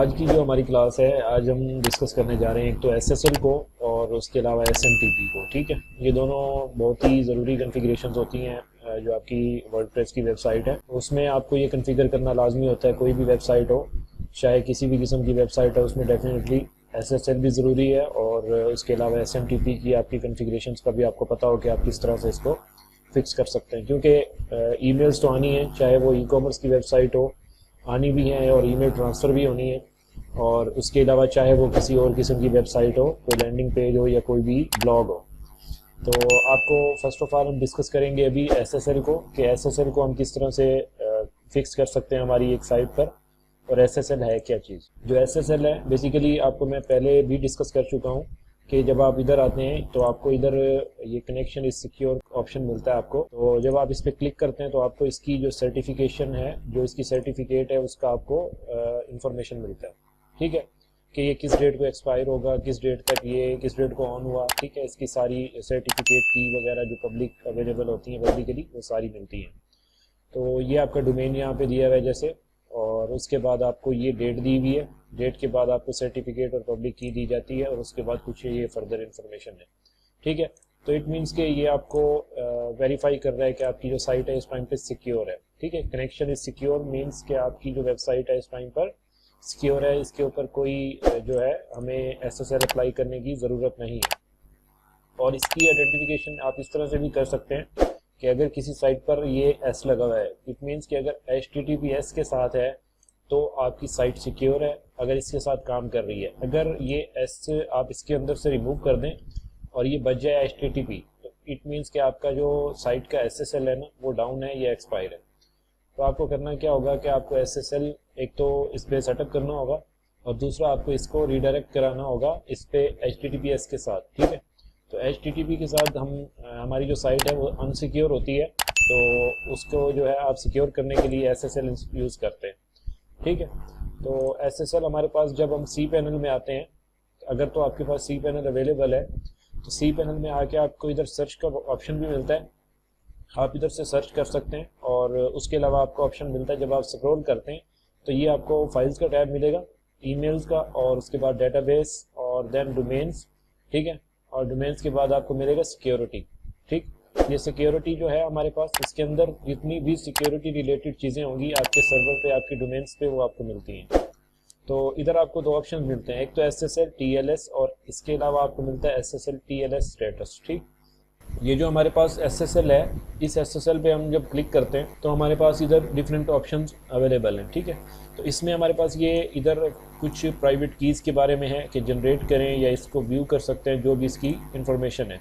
आज की जो हमारी क्लास है, आज हम डिस्कस करने जा रहे हैं एक तो एसएसएल को और उसके अलावा एसएमटीपी को। ठीक है, ये दोनों बहुत ही ज़रूरी कॉन्फ़िगरेशंस होती हैं जो आपकी वर्डप्रेस की वेबसाइट है उसमें आपको ये कॉन्फ़िगर करना लाजमी होता है। कोई भी वेबसाइट हो, चाहे किसी भी किस्म की वेबसाइट है, उसमें डेफिनेटली एसएसएल भी ज़रूरी है और उसके अलावा एसएमटीपी की आपकी कॉन्फ़िगरेशंस का भी आपको पता हो कि आप किस तरह से इसको फिक्स कर सकते हैं, क्योंकि ईमेल्स तो आनी है, चाहे वो ई कॉमर्स की वेबसाइट हो आनी भी है और ईमेल ट्रांसफ़र भी होनी है, और उसके अलावा चाहे वो किसी और किस्म की वेबसाइट हो, कोई लैंडिंग पेज हो या कोई भी ब्लॉग हो। तो आपको फर्स्ट ऑफ ऑल हम डिस्कस करेंगे अभी एसएसएल को, कि एसएसएल को हम किस तरह से फिक्स कर सकते हैं हमारी एक साइट पर, और एसएसएल है क्या चीज़। जो एसएसएल है बेसिकली आपको मैं पहले भी डिस्कस कर चुका हूँ कि जब आप इधर आते हैं तो आपको इधर ये कनेक्शन इज सिक्योर ऑप्शन मिलता है आपको। तो जब आप इस पर क्लिक करते हैं तो आपको इसकी जो सर्टिफिकेशन है, जो इसकी सर्टिफिकेट है, उसका आपको इंफॉर्मेशन मिलता है। ठीक है, कि ये किस डेट को एक्सपायर होगा, किस डेट तक ये किस डेट को ऑन हुआ। ठीक है, इसकी सारी सर्टिफिकेट की वगैरह जो पब्लिक अवेलेबल होती हैं पब्लिकली, वो सारी मिलती हैं। तो ये आपका डोमेन यहाँ पे दिया हुआ है जैसे, और उसके बाद आपको ये डेट दी हुई है, डेट के बाद आपको सर्टिफिकेट और पब्लिक की दी जाती है, और उसके बाद कुछ ये फर्दर इन्फॉर्मेशन है। ठीक है, तो इट मीन्स कि ये आपको वेरीफाई कर रहा है कि आपकी जो साइट है इस टाइम पे सिक्योर है। ठीक है, कनेक्शन इज सिक्योर मीन्स कि आपकी जो वेबसाइट है इस टाइम पर सिक्योर है, इसके ऊपर कोई जो है हमें एसएसएल अप्लाई करने की ज़रूरत नहीं है। और इसकी आइडेंटिफिकेशन आप इस तरह से भी कर सकते हैं कि अगर किसी साइट पर ये एस लगा हुआ है, इट मीन्स कि अगर HTTPS के साथ है तो आपकी साइट सिक्योर है, अगर इसके साथ काम कर रही है। अगर ये एस आप इसके अंदर से रिमूव कर दें और ये बच जाए HTTP, तो इट मीन्स कि आपका जो साइट का SSL है ना, वो डाउन है या एक्सपायर है। तो आपको करना क्या होगा कि आपको SSL एक तो इस पर सेटअप करना होगा, और दूसरा आपको इसको रीडायरेक्ट कराना होगा इस पे HTTPS के साथ। ठीक है, तो HTTP के साथ हमारी जो साइट है वो अनसिक्योर होती है, तो उसको जो है आप सिक्योर करने के लिए SSL यूज़ करते हैं। ठीक है, तो SSL हमारे पास जब हम सी पैनल में आते हैं, अगर तो आपके पास सी पैनल अवेलेबल है तो सी पैनल में आके आपको इधर सर्च का ऑप्शन भी मिलता है, आप इधर से सर्च कर सकते हैं। और उसके अलावा आपको ऑप्शन मिलता है, जब आप स्क्रॉल करते हैं तो ये आपको फाइल्स का टैब मिलेगा, ईमेल्स का, और उसके बाद डेटाबेस, और देन डोमेन्स। ठीक है, और डोमेन्स के बाद आपको मिलेगा सिक्योरिटी। ठीक, ये सिक्योरिटी जो है हमारे पास, इसके अंदर जितनी भी सिक्योरिटी रिलेटेड चीज़ें होंगी आपके सर्वर पे, आपके डोमेन्स पे, वो आपको मिलती हैं। तो इधर आपको दो ऑप्शन मिलते हैं, एक तो SSL TLS, और इसके अलावा आपको मिलता है SSL TLS स्टेटस। ठीक, ये जो हमारे पास SSL है, इस SSL पे हम जब क्लिक करते हैं तो हमारे पास इधर डिफरेंट ऑप्शंस अवेलेबल हैं। ठीक है, तो इसमें हमारे पास ये इधर कुछ प्राइवेट कीज़ के बारे में है कि जनरेट करें या इसको व्यू कर सकते हैं, जो भी इसकी इंफॉर्मेशन है।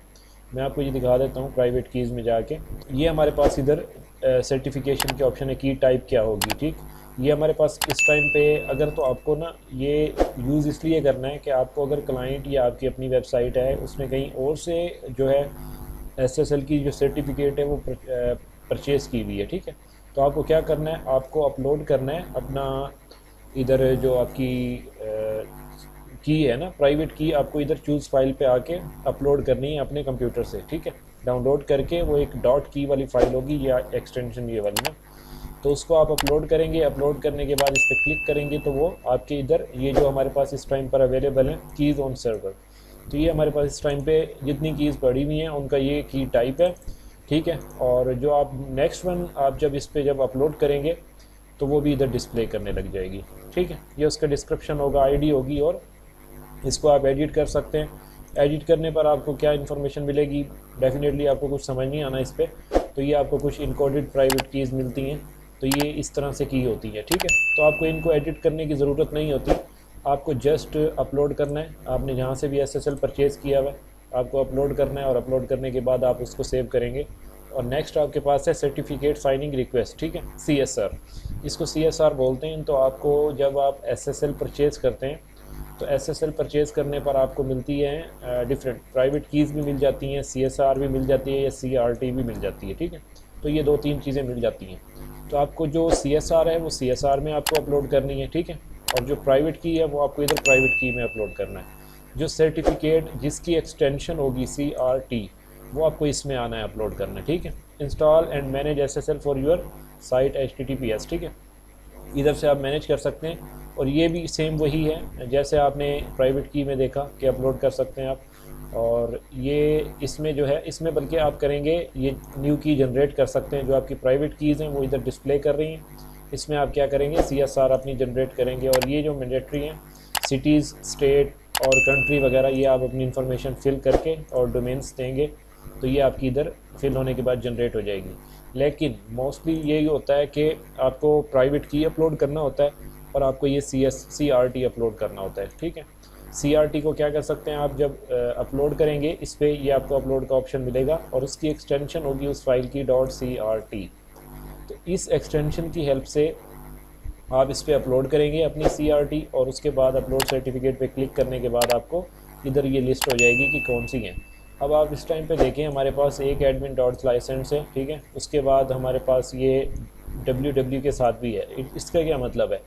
मैं आपको ये दिखा देता हूँ प्राइवेट कीज़ में जाके। ये हमारे पास इधर सर्टिफिकेशन के ऑप्शन है, की टाइप क्या होगी। ठीक, ये हमारे पास इस टाइम पे, अगर तो आपको ना ये यूज़ इसलिए करना है कि आपको अगर क्लाइंट या आपकी अपनी वेबसाइट है उसने कहीं और से जो है SSL की जो सर्टिफिकेट है वो परचेज़ की हुई है। ठीक है, तो आपको क्या करना है, आपको अपलोड करना है अपना इधर जो आपकी की है ना, प्राइवेट की, आपको इधर चूज़ फाइल पे आके अपलोड करनी है अपने कंप्यूटर से। ठीक है, डाउनलोड करके वो एक डॉट की वाली फाइल होगी या एक्सटेंशन ये वाली ना, तो उसको आप अपलोड करेंगे। अपलोड करने के बाद इस पर क्लिक करेंगे तो वो आपके इधर ये जो हमारे पास इस टाइम पर अवेलेबल है कीज़ ऑन सर्वर, तो ये हमारे पास इस टाइम पे जितनी कीज़ पड़ी हुई हैं उनका ये की टाइप है। ठीक है, और जो आप नेक्स्ट वन आप जब इस पे जब अपलोड करेंगे तो वो भी इधर डिस्प्ले करने लग जाएगी। ठीक है, ये उसका डिस्क्रिप्शन होगा, आईडी होगी, और इसको आप एडिट कर सकते हैं। एडिट करने पर आपको क्या इन्फॉर्मेशन मिलेगी, डेफिनेटली आपको कुछ समझ नहीं आना इस पर, तो ये आपको कुछ इनकोडेड प्राइवेट कीज़ मिलती हैं, तो ये इस तरह से की होती है। ठीक है, तो आपको इनको एडिट करने की ज़रूरत नहीं होती, आपको जस्ट अपलोड करना है। आपने जहाँ से भी SSL परचेज़ किया हुआ है आपको अपलोड करना है, और अपलोड करने के बाद आप उसको सेव करेंगे। और नेक्स्ट आपके पास है सर्टिफिकेट साइनिंग रिक्वेस्ट। ठीक है, CSR, इसको CSR बोलते हैं। तो आपको जब आप SSL परचेज़ करते हैं तो SSL परचेज़ करने पर आपको मिलती हैं डिफरेंट प्राइवेट कीज़ भी मिल जाती हैं, CSR भी मिल जाती है, या CRT भी मिल जाती है। ठीक है, तो ये दो तीन चीज़ें मिल जाती हैं। तो आपको जो CSR है वो CSR में आपको अपलोड करनी है। ठीक है, और जो प्राइवेट की है वो आपको इधर प्राइवेट की में अपलोड करना है। जो सर्टिफिकेट जिसकी एक्सटेंशन होगी CRT, वो आपको इसमें आना है अपलोड करना है। ठीक है, install and manage SSL for your site HTTPS। ठीक है, इधर से आप मैनेज कर सकते हैं और ये भी सेम वही है जैसे आपने प्राइवेट की में देखा कि अपलोड कर सकते हैं आप। और ये इसमें जो है, इसमें बल्कि आप करेंगे ये न्यू की जनरेट कर सकते हैं। जो आपकी प्राइवेट कीज़ हैं वो इधर डिस्प्ले कर रही हैं, इसमें आप क्या करेंगे CSR अपनी जनरेट करेंगे। और ये जो मैंडेटरी हैं सिटीज़, स्टेट और कंट्री वगैरह, ये आप अपनी इंफॉर्मेशन फिल करके और डोमेन्स देंगे तो ये आपकी इधर फिल होने के बाद जनरेट हो जाएगी। लेकिन मोस्टली यही होता है कि आपको प्राइवेट की अपलोड करना होता है और आपको ये CRT अपलोड करना होता है, ठीक है। CRT को क्या कर सकते हैं आप, जब अपलोड करेंगे इस पर ये आपको अपलोड का ऑप्शन मिलेगा और उसकी एक्सटेंशन होगी उस फाइल की .CRT। तो इस एक्सटेंशन की हेल्प से आप इस पर अपलोड करेंगे अपनी CRT और उसके बाद अपलोड सर्टिफिकेट पे क्लिक करने के बाद आपको इधर ये लिस्ट हो जाएगी कि कौन सी हैं। अब आप इस टाइम पे देखें हमारे पास एक admin.license है, ठीक है। उसके बाद हमारे पास ये www के साथ भी है। इसका क्या मतलब है,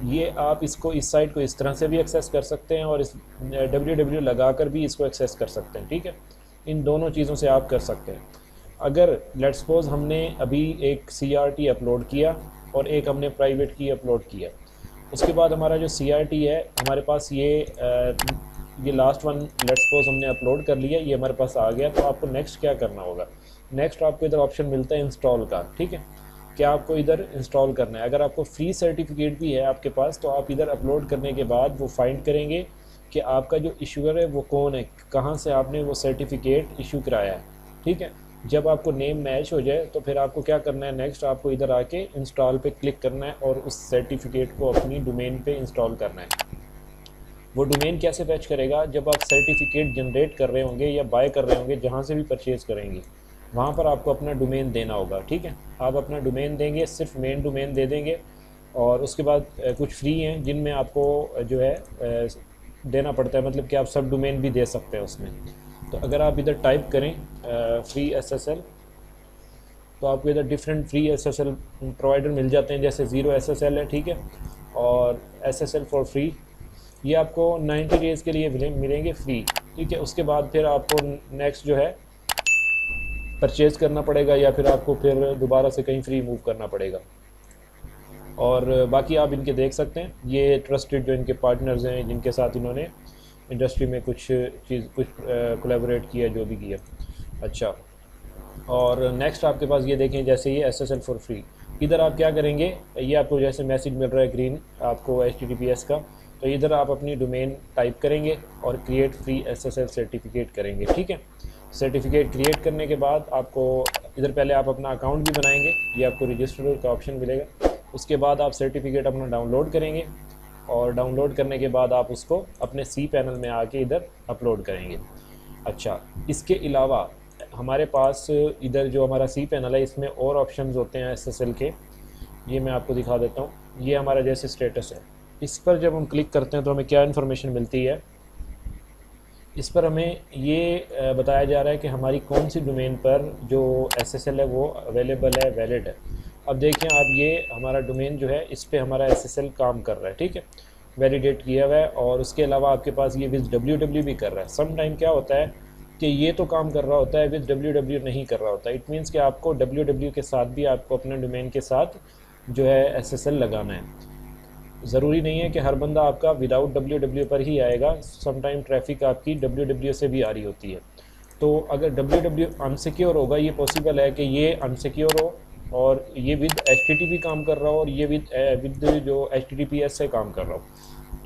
ये आप इसको इस साइट को इस तरह से भी एक्सेस कर सकते हैं और इस www लगा कर भी इसको एक्सेस कर सकते हैं, ठीक है। इन दोनों चीज़ों से आप कर सकते हैं। अगर लेट्स सपोज हमने अभी एक CRT अपलोड किया और एक हमने प्राइवेट की अपलोड किया, उसके बाद हमारा जो CRT है हमारे पास ये लास्ट वन लेट्स सपोज हमने अपलोड कर लिया, ये हमारे पास आ गया। तो आपको नेक्स्ट क्या करना होगा, नेक्स्ट आपको इधर ऑप्शन मिलता है इंस्टॉल का, ठीक है। क्या आपको इधर इंस्टॉल करना है। अगर आपको फ्री सर्टिफिकेट भी है आपके पास तो आप इधर अपलोड करने के बाद वो फाइंड करेंगे कि आपका जो इशूअर है वो कौन है, कहाँ से आपने वो सर्टिफिकेट इशू कराया है, ठीक है। जब आपको नेम मैच हो जाए तो फिर आपको क्या करना है, नेक्स्ट आपको इधर आके इंस्टॉल पे क्लिक करना है और उस सर्टिफिकेट को अपनी डोमेन पे इंस्टॉल करना है। वो डोमेन कैसे फैच करेगा, जब आप सर्टिफिकेट जनरेट कर रहे होंगे या बाय कर रहे होंगे, जहाँ से भी परचेज़ करेंगे वहाँ पर आपको अपना डोमेन देना होगा, ठीक है। आप अपना डोमेन देंगे, सिर्फ मेन डोमेन दे देंगे और उसके बाद कुछ फ्री हैं जिनमें आपको जो है देना पड़ता है, मतलब कि आप सब डोमेन भी दे सकते हैं उसमें। तो अगर आप इधर टाइप करें फ्री SSL तो आपको इधर डिफरेंट फ्री SSL प्रोवाइडर मिल जाते हैं, जैसे ज़ीरो SSL है, ठीक है, और SSL फॉर फ्री, ये आपको 90 डेज़ के लिए मिलेंगे फ्री, ठीक है। उसके बाद फिर आपको नेक्स्ट जो है परचेज़ करना पड़ेगा या फिर आपको फिर दोबारा से कहीं फ्री मूव करना पड़ेगा। और बाकी आप इनके देख सकते हैं, ये ट्रस्टेड जो इनके पार्टनर्स हैं जिनके साथ इन्होंने इंडस्ट्री में कुछ कोलैबोरेट किया, जो भी किया। अच्छा, और नेक्स्ट आपके पास ये देखें, जैसे ये SSL फॉर फ्री, इधर आप क्या करेंगे, ये आपको जैसे मैसेज मिल रहा है ग्रीन आपको HTTPS का, तो इधर आप अपनी डोमेन टाइप करेंगे और क्रिएट फ्री SSL सर्टिफिकेट करेंगे, ठीक है। सर्टिफिकेट क्रिएट करने के बाद आपको इधर पहले आप अपना अकाउंट भी बनाएंगे, ये आपको रजिस्टर का ऑप्शन मिलेगा। उसके बाद आप सर्टिफिकेट अपना डाउनलोड करेंगे और डाउनलोड करने के बाद आप उसको अपने cPanel में आके इधर अपलोड करेंगे। अच्छा, इसके अलावा हमारे पास इधर जो हमारा cPanel है इसमें और ऑप्शंस होते हैं SSL के, ये मैं आपको दिखा देता हूँ। ये हमारा जैसे स्टेटस है, इस पर जब हम क्लिक करते हैं तो हमें क्या इन्फॉर्मेशन मिलती है, इस पर हमें ये बताया जा रहा है कि हमारी कौन सी डोमेन पर जो SSL है वो अवेलेबल है, वैलिड है। अब देखें आप, ये हमारा डोमेन जो है इस पर हमारा SSL काम कर रहा है, ठीक है, वैलिडेट किया हुआ है। और उसके अलावा आपके पास ये विद www भी कर रहा है। सम टाइम क्या होता है कि ये तो काम कर रहा होता है, विद www नहीं कर रहा होता। इट मीन्स कि आपको www के साथ भी आपको अपने डोमेन के साथ जो है SSL लगाना है। ज़रूरी नहीं है कि हर बंदा आपका विदाउट www पर ही आएगा, सम टाइम ट्रैफिक आपकी www से भी आ रही होती है। तो अगर www अनसिक्योर होगा, ये पॉसिबल है कि ये अनसिक्योर हो और ये विद HTTP काम कर रहा हो और ये विद जो HTTPS से काम कर रहा हो,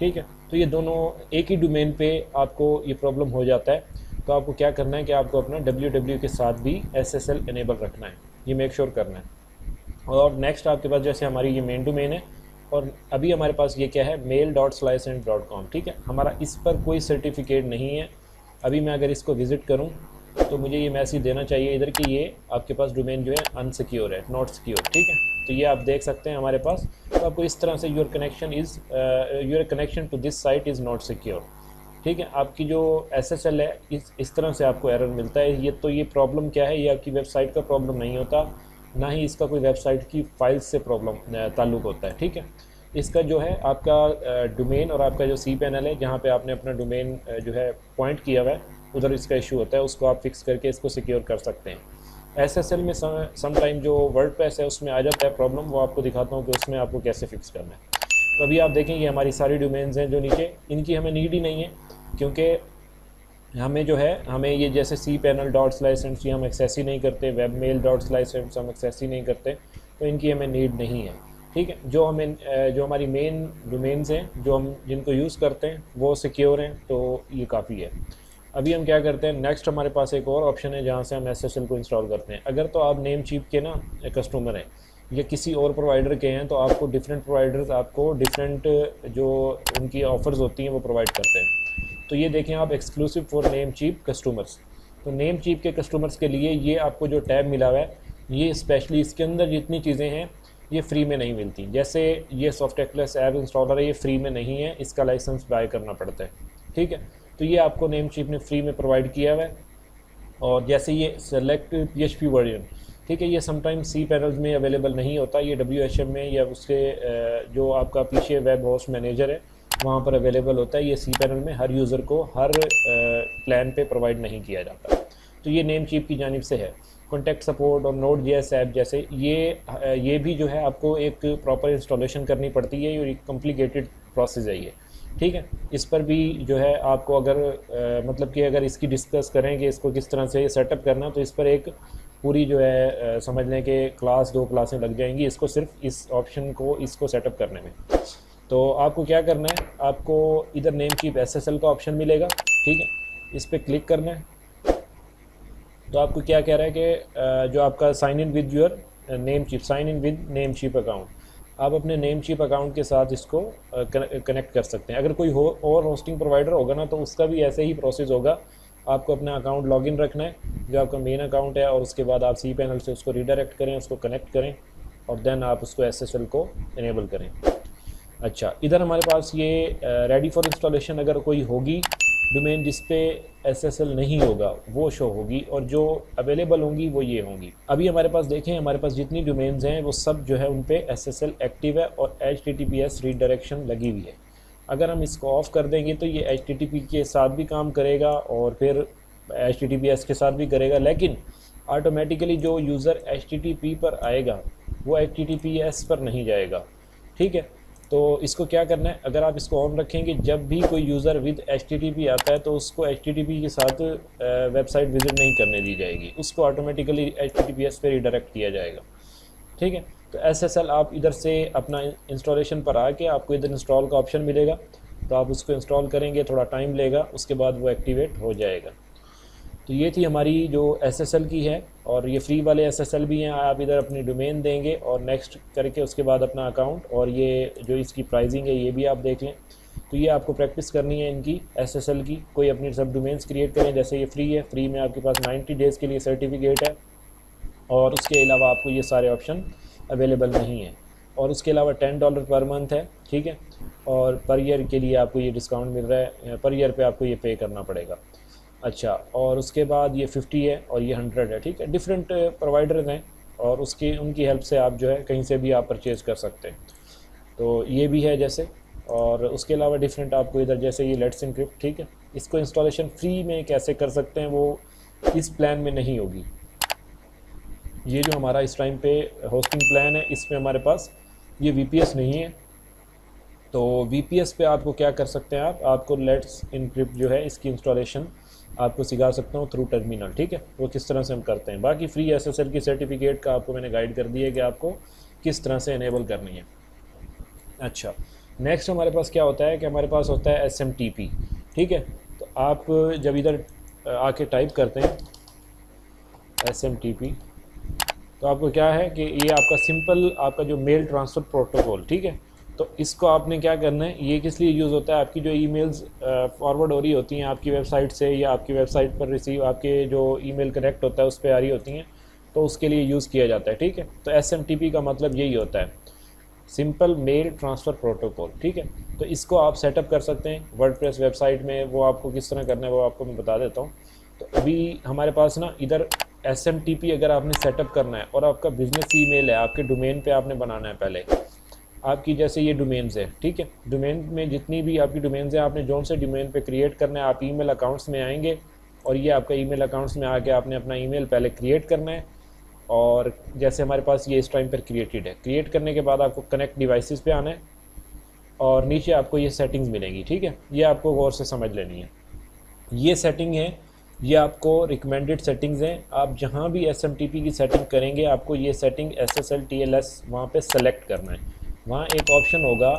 ठीक है। तो ये दोनों एक ही डोमेन पे आपको ये प्रॉब्लम हो जाता है। तो आपको क्या करना है कि आपको अपना www के साथ भी SSL इनेबल रखना है, ये मेक श्योर करना है। और नेक्स्ट आपके पास जैसे हमारी ये मेन डोमेन है और अभी हमारे पास ये क्या है, mail.sliceand.com, ठीक है। हमारा इस पर कोई सर्टिफिकेट नहीं है। अभी मैं अगर इसको विज़िट करूं तो मुझे ये मैसेज देना चाहिए इधर कि ये आपके पास डोमेन जो है अनसिक्योर है, नॉट सिक्योर, ठीक है। तो ये आप देख सकते हैं हमारे पास। तो आपको इस तरह से your connection to this site is not secure, ठीक है। आपकी जो SSL है इस तरह से आपको एरर मिलता है। ये प्रॉब्लम क्या है, ये आपकी वेबसाइट का प्रॉब्लम नहीं होता, ना ही इसका कोई वेबसाइट की फाइल्स से प्रॉब्लम ताल्लुक़ होता है, ठीक है। इसका जो है आपका डोमेन और आपका जो cPanel है जहाँ पे आपने अपना डोमेन जो है पॉइंट किया हुआ है, उधर इसका इशू होता है, उसको आप फिक्स करके इसको सिक्योर कर सकते हैं। SSL में सम टाइम जो वर्डप्रेस है उसमें आ जाता है प्रॉब्लम, वो आपको दिखाता हूँ कि उसमें आपको कैसे फिक्स करना है। तो अभी आप देखें ये हमारी सारी डोमेन्स हैं जो नीचे, इनकी हमें नीड ही नहीं है, क्योंकि हमें जो है हमें ये जैसे cpanel.sliceandc हम एक्सेस ही नहीं करते, webmail.sliceandc हम एक्सेस ही नहीं करते, तो इनकी हमें नीड नहीं है। ठीक है, जो हमें जो हमारी मेन डोमेन्स हैं जो हम जिनको यूज़ करते हैं वो सिक्योर हैं, तो ये काफ़ी है। अभी हम क्या करते हैं, नेक्स्ट हमारे पास एक और ऑप्शन है जहाँ से हम SSL को इंस्टॉल करते हैं। अगर तो आप नेमचीप के ना कस्टमर हैं या किसी और प्रोवाइडर के हैं, तो आपको डिफरेंट प्रोवाइडर्स आपको डिफरेंट जो उनकी ऑफ़र्स होती हैं वो प्रोवाइड करते हैं। तो ये देखें आप, एक्सक्लूसिव फॉर नेमचीप कस्टमर्स। तो नेमचीप के कस्टमर्स के लिए ये आपको जो टैब मिला हुआ है, ये स्पेशली इसके अंदर जितनी चीज़ें हैं ये फ्री में नहीं मिलती। जैसे ये सॉफ्टटेकलेस ऐप इंस्टॉलर है, ये फ्री में नहीं है, इसका लाइसेंस बाय करना पड़ता है। ठीक है, तो ये आपको नेमचीप ने फ्री में प्रोवाइड किया हुआ है। और जैसे ये सेलेक्ट PHP वर्जन, ठीक है, ये समटाइम्स cPanel में अवेलेबल नहीं होता, ये WHM में या उसके जो आपका पीछे वेब होस्ट मैनेजर है वहाँ पर अवेलेबल होता है। ये cPanel में हर यूज़र को हर प्लान पे प्रोवाइड नहीं किया जाता। तो ये नेमचीप की जानिब से है। कॉन्टैक्ट सपोर्ट और Node.js ऐप जैसे ये भी जो है आपको एक प्रॉपर इंस्टॉलेशन करनी पड़ती है, ये कॉम्प्लिकेटेड प्रोसेस है ये। ठीक है, इस पर भी जो है आपको अगर मतलब कि अगर इसकी डिस्कस करें कि इसको किस तरह से सेटअप करना, तो इस पर एक पूरी जो है समझ लें कि क्लास 2 क्लासें लग जाएंगी इसको, सिर्फ इस ऑप्शन को इसको सेटअप करने में। तो आपको क्या करना है, आपको इधर नेमचीप SSL का ऑप्शन मिलेगा। ठीक है, इस पर क्लिक करना है। तो आपको क्या कह रहा है कि जो आपका sign in with your Namecheap, sign in with Namecheap account, आप अपने नेमचीप अकाउंट के साथ इसको कनेक्ट कर सकते हैं। अगर कोई और होस्टिंग प्रोवाइडर होगा ना, तो उसका भी ऐसे ही प्रोसेस होगा। आपको अपना अकाउंट लॉगिन रखना है जो आपका मेन अकाउंट है, और उसके बाद आप cPanel से उसको रीडायरेक्ट करें, उसको कनेक्ट करें, और देन आप उसको SSL को इनेबल करें। अच्छा, इधर हमारे पास ये रेडी फॉर इंस्टॉलेशन अगर कोई होगी डोमेन जिस पे SSL नहीं होगा वो शो होगी, और जो अवेलेबल होंगी वो ये होंगी। अभी हमारे पास देखें, हमारे पास जितनी डोमेन्स हैं वो सब जो है उन पे SSL एक्टिव है और HTTPS रीडायरेक्शन लगी हुई है। अगर हम इसको ऑफ़ कर देंगे तो ये HTTP के साथ भी काम करेगा और फिर HTTPS के साथ भी करेगा, लेकिन ऑटोमेटिकली जो यूज़र HTTP पर आएगा वो HTTPS पर नहीं जाएगा। ठीक है, तो इसको क्या करना है, अगर आप इसको ऑन रखेंगे, जब भी कोई यूज़र विद HTTP आता है तो उसको HTTP के साथ वेबसाइट विज़िट नहीं करने दी जाएगी, उसको ऑटोमेटिकली HTTPS पे रिडायरेक्ट किया जाएगा। ठीक है, तो SSL आप इधर से अपना इंस्टॉलेशन पर आके आपको इधर इंस्टॉल का ऑप्शन मिलेगा, तो आप उसको इंस्टॉल करेंगे, थोड़ा टाइम लेगा, उसके बाद वो एक्टिवेट हो जाएगा। तो ये थी हमारी जो SSL की है, और ये फ्री वाले SSL भी हैं। आप इधर अपनी डोमेन देंगे और नेक्स्ट करके उसके बाद अपना अकाउंट, और ये जो इसकी प्राइसिंग है ये भी आप देख लें। तो ये आपको प्रैक्टिस करनी है इनकी SSL की। कोई अपनी सब डोमेन्स क्रिएट करें, जैसे ये फ्री है, फ्री में आपके पास 90 डेज़ के लिए सर्टिफिकेट है, और उसके अलावा आपको ये सारे ऑप्शन अवेलेबल नहीं है। और उसके अलावा $10 पर मंथ है। ठीक है, और पर ईयर के लिए आपको ये डिस्काउंट मिल रहा है, पर ईयर पे आपको ये पे करना पड़ेगा। अच्छा, और उसके बाद ये 50 है और ये 100 है। ठीक है, डिफरेंट प्रोवाइडर्स हैं, और उनकी हेल्प से आप जो है कहीं से भी आप परचेज़ कर सकते हैं। तो ये भी है जैसे, और उसके अलावा डिफरेंट आपको इधर जैसे ये लेट्स एनक्रिप्ट। ठीक है, इसको इंस्टॉलेशन फ्री में कैसे कर सकते हैं वो इस प्लान में नहीं होगी। ये जो हमारा इस टाइम पे होस्टिंग प्लान है, इसमें हमारे पास ये VPS नहीं है। तो VPS पे आपको क्या कर सकते हैं, आपको लेट्स एनक्रिप्ट जो है इसकी इंस्टॉलेशन आपको सिखा सकता हूँ थ्रू टर्मिनल। ठीक है, वो किस तरह से हम करते हैं। बाकी फ्री SSL की सर्टिफिकेट का आपको मैंने गाइड कर दिया है कि आपको किस तरह से इनेबल करनी है। अच्छा, नेक्स्ट हमारे पास क्या होता है कि हमारे पास होता है SMTP। ठीक है, तो आप जब इधर आके टाइप करते हैं SMTP, तो आपको क्या है कि ये आपका सिंपल आपका जो मेल ट्रांसफ़र प्रोटोकॉल। ठीक है, तो इसको आपने क्या करना है, ये किस लिए यूज़ होता है, आपकी जो ईमेल्स फॉरवर्ड हो रही होती हैं आपकी वेबसाइट से, या आपकी वेबसाइट पर रिसीव आपके जो ईमेल कनेक्ट होता है उस पर आ रही होती हैं, तो उसके लिए यूज़ किया जाता है। ठीक है, तो SMTP का मतलब यही होता है, सिंपल मेल ट्रांसफ़र प्रोटोकॉल। ठीक है, तो इसको आप सेटअप कर सकते हैं वर्डप्रेस वेबसाइट में। वो आपको किस तरह करना है वो आपको मैं बता देता हूँ। तो अभी हमारे पास ना इधर SMTP अगर आपने सेटअप करना है, और आपका बिजनेस ईमेल है, आपके डोमेन पे आपने बनाना है पहले आपकी, जैसे ये डोमेन्स है। ठीक है, डोमेन में जितनी भी आपकी डोमेन्स हैं, आपने जोन से डोमेन पे क्रिएट करना है। आप ईमेल अकाउंट्स में आएंगे, और ये आपका ईमेल अकाउंट्स में आके आपने अपना ईमेल पहले क्रिएट करना है। और जैसे हमारे पास ये इस टाइम पर क्रिएटेड है, क्रिएट करने के बाद आपको कनेक्ट डिवाइसेस पे आना है, और नीचे आपको ये सेटिंग्स मिलेंगी, ठीक है। ये आपको गौर से समझ लेनी है। ये सेटिंग है, ये आपको रिकमेंडेड सेटिंग्स हैं। आप जहाँ भी SMTP की सेटिंग करेंगे आपको ये सेटिंग SSL TLS वहाँ पे सेलेक्ट करना है। वहाँ एक ऑप्शन होगा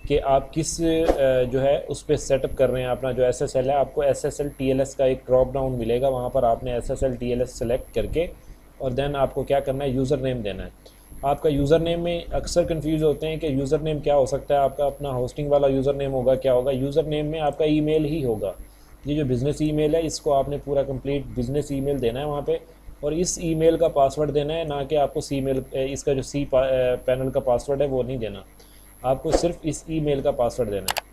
कि आप किस जो है उस पर सेटअप कर रहे हैं अपना जो SSL है। आपको SSL TLS का एक ड्रॉप डाउन मिलेगा, वहाँ पर आपने SSL TLS सेलेक्ट करके और देन आपको क्या करना है, यूज़र नेम देना है। आपका यूज़र नेम में अक्सर कंफ्यूज होते हैं कि यूज़र नेम क्या हो सकता है, आपका अपना होस्टिंग वाला यूज़र नेम होगा, क्या होगा। यूज़र नेम में आपका ईमेल ही होगा। ये जो बिज़नेस ईमेल है इसको आपने पूरा कंप्लीट बिज़नेस ईमेल देना है वहाँ पे, और इस ईमेल का पासवर्ड देना है, ना कि आपको इसका जो पैनल का पासवर्ड है वो नहीं देना, आपको सिर्फ इस ईमेल का पासवर्ड देना है।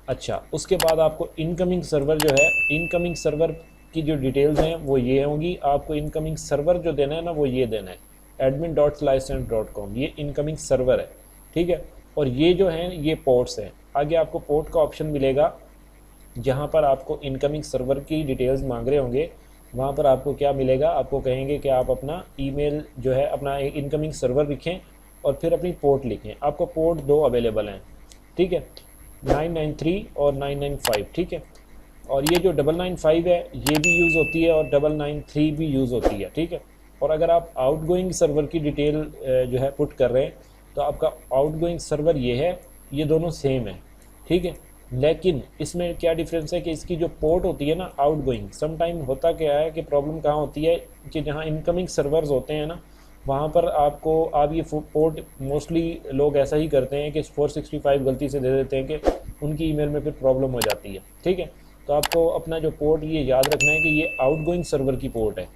अच्छा, उसके बाद आपको इनकमिंग सर्वर जो है, इनकमिंग सर्वर की जो डिटेल्स हैं वो ये होंगी। आपको इनकमिंग सर्वर जो देना है ना वो ये देना है admin.slycent.com, ये इनकमिंग सर्वर है, ठीक है। और ये जो है ये पोर्ट्स हैं। आगे आपको पोर्ट का ऑप्शन मिलेगा, जहाँ पर आपको इनकमिंग सर्वर की डिटेल्स मांग रहे होंगे, वहाँ पर आपको क्या मिलेगा, आपको कहेंगे कि आप अपना ईमेल जो है अपना इनकमिंग सर्वर लिखें और फिर अपनी पोर्ट लिखें। आपको पोर्ट 2 अवेलेबल हैं, ठीक है, 993 और 995, ठीक है। और ये जो 995 है ये भी यूज़ होती है और 993 भी यूज़ होती है, ठीक है। और अगर आप आउटगोइंग सर्वर की डिटेल जो है पुट कर रहे हैं तो आपका आउटगोइंग सर्वर ये है, ये दोनों सेम है, ठीक है। लेकिन इसमें क्या डिफरेंस है कि इसकी जो पोर्ट होती है ना आउटगोइंग, सम टाइम होता क्या है कि प्रॉब्लम कहाँ होती है कि जहाँ इनकमिंग सर्वर्स होते हैं ना वहाँ पर आपको आप ये पोर्ट, मोस्टली लोग ऐसा ही करते हैं कि 465 गलती से दे देते हैं कि उनकी ईमेल में फिर प्रॉब्लम हो जाती है, ठीक है। तो आपको अपना जो पोर्ट ये याद रखना है कि ये आउटगोइंग सर्वर की पोर्ट है,